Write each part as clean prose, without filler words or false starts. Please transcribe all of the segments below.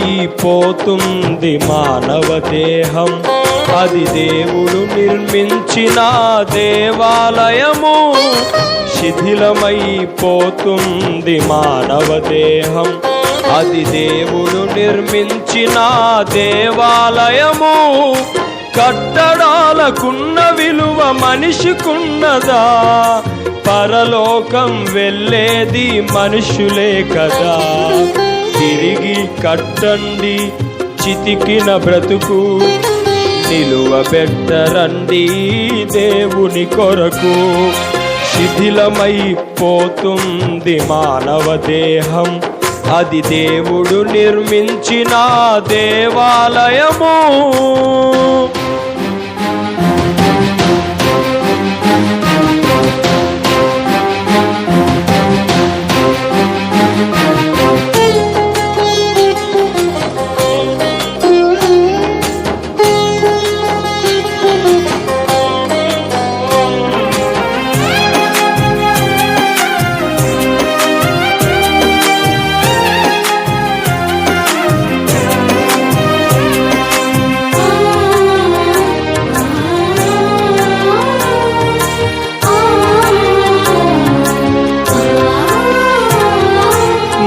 శిథిలమైపోతుంది మానవ దేహం, అది దేవుడు నిర్మించిన దేవాలయము. శిథిలమైపోతుంది మానవ దేహం, అది దేవుడు నిర్మించిన దేవాలయము. కట్టడాలకున్న విలువ మనిషికున్నదా? పరలోకం వెళ్ళేది మనుషులే కదా. తిరిగి కట్టండి చితికిన బ్రతుకు, నిలువబెట్టరండి దేవుని కొరకు. శిథిలమైపోతుంది మానవ దేహం, అది దేవుడు నిర్మించిన దేవాలయము.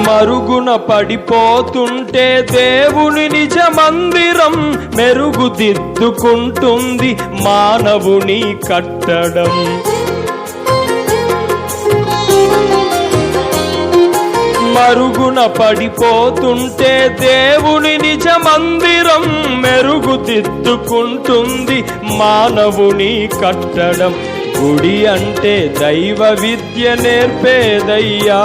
మరుగున పడిపోతుంటే దేవుని నిజ మందిరం మెరుగుదిద్దుకుంటుంది మానవుని కట్టడం. మరుగున పడిపోతుంటే దేవుని నిజ మందిరం మెరుగుదిద్దుకుంటుంది మానవుని కట్టడం. గుడి అంటే దైవ విద్య నేర్పేదయ్యా,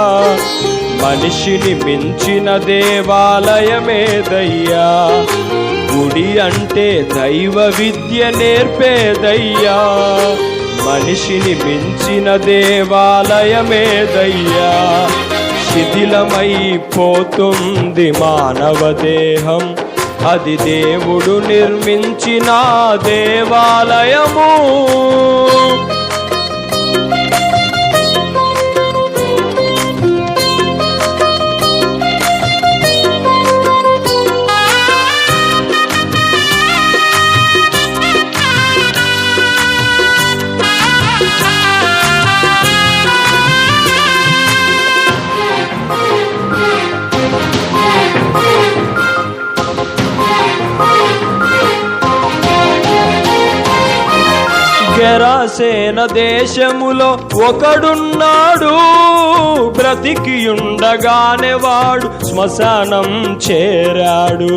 మనిషిని మించిన దేవాలయమేదయ్యా. గుడి అంటే దైవ విద్య నేర్పేదయ్యా, మనిషిని మించిన దేవాలయమేదయ్యా. శిథిలమైపోతుంది మానవ దేహం, అది దేవుడు నిర్మించిన దేవాలయము. గెరాసేన దేశములో ఒకడున్నాడు, బ్రతికియుండగానే వాడు శ్మశానం చేరాడు.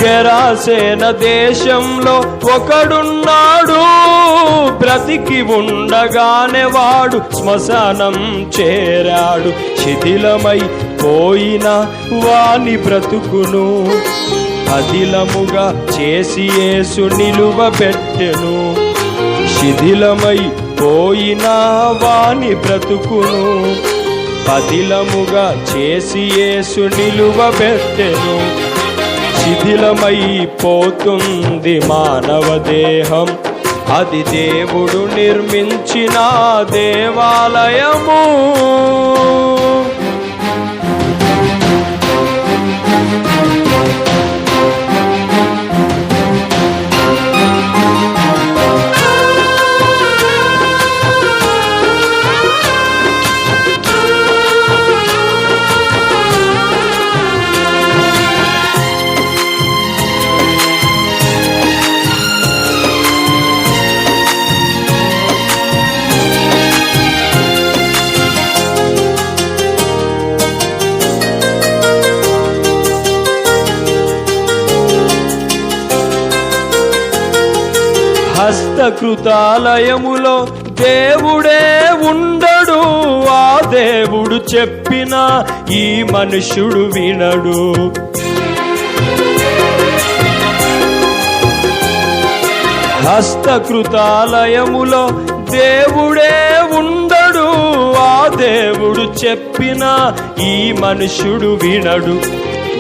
గెరాసేన దేశంలో ఒకడున్నాడు, బ్రతికి ఉండగానే వాడు శ్మశానం చేరాడు. శిథిలమై పోయిన వాని బ్రతుకును అదిలముగా చేసి యేసు నిలువబెట్టెను. శిథిలమై పోయిన వాని బ్రతుకును పదిలముగా చేసి యేసు నిలువబెట్టెను. శిథిలమైపోతుంది మానవ దేహం, అది దేవుడు నిర్మించిన దేవాలయము. హస్తకృతాలయములో దేవుడే ఉండడు, ఆ దేవుడు చెప్పిన ఈ మనుష్యుడు వినడు. హస్తకృతాలయములో దేవుడే ఉండడు, ఆ దేవుడు చెప్పిన ఈ మనుష్యుడు వినడు.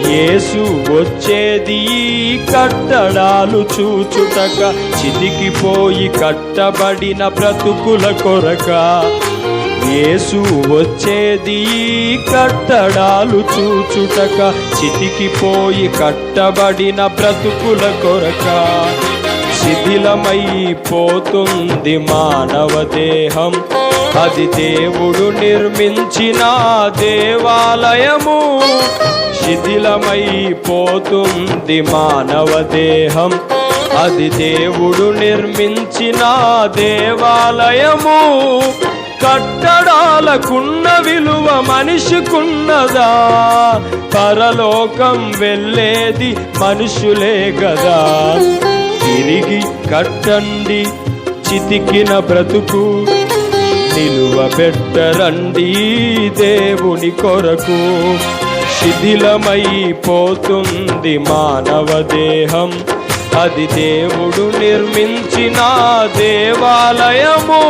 యేసు వచ్చేది కట్టడాలు చూచుటక, చితికిపోయి కట్టబడిన బ్రతుకుల కొరక. యేసు వచ్చేది కట్టడాలు చూచుటక, చితికిపోయి కట్టబడిన బ్రతుకుల కొరక. శిథిలమైపోతుంది మానవ దేహం, అది దేవుడు నిర్మించిన దేవాలయము. శిథిలమైపోతుంది మానవ దేహం, అది దేవుడు నిర్మించిన దేవాలయము. కట్టడాలకున్న విలువ మనిషికున్నదా? పరలోకం వెళ్ళేది మనుషులే గదా. తిరిగి కట్టండి చితికిన బ్రతుకు, నిలువబెట్టరండి దేవుని కొరకు. శిథిలమైపోతుంది మానవ దేహం, అది దేవుడు నిర్మించిన దేవాలయము.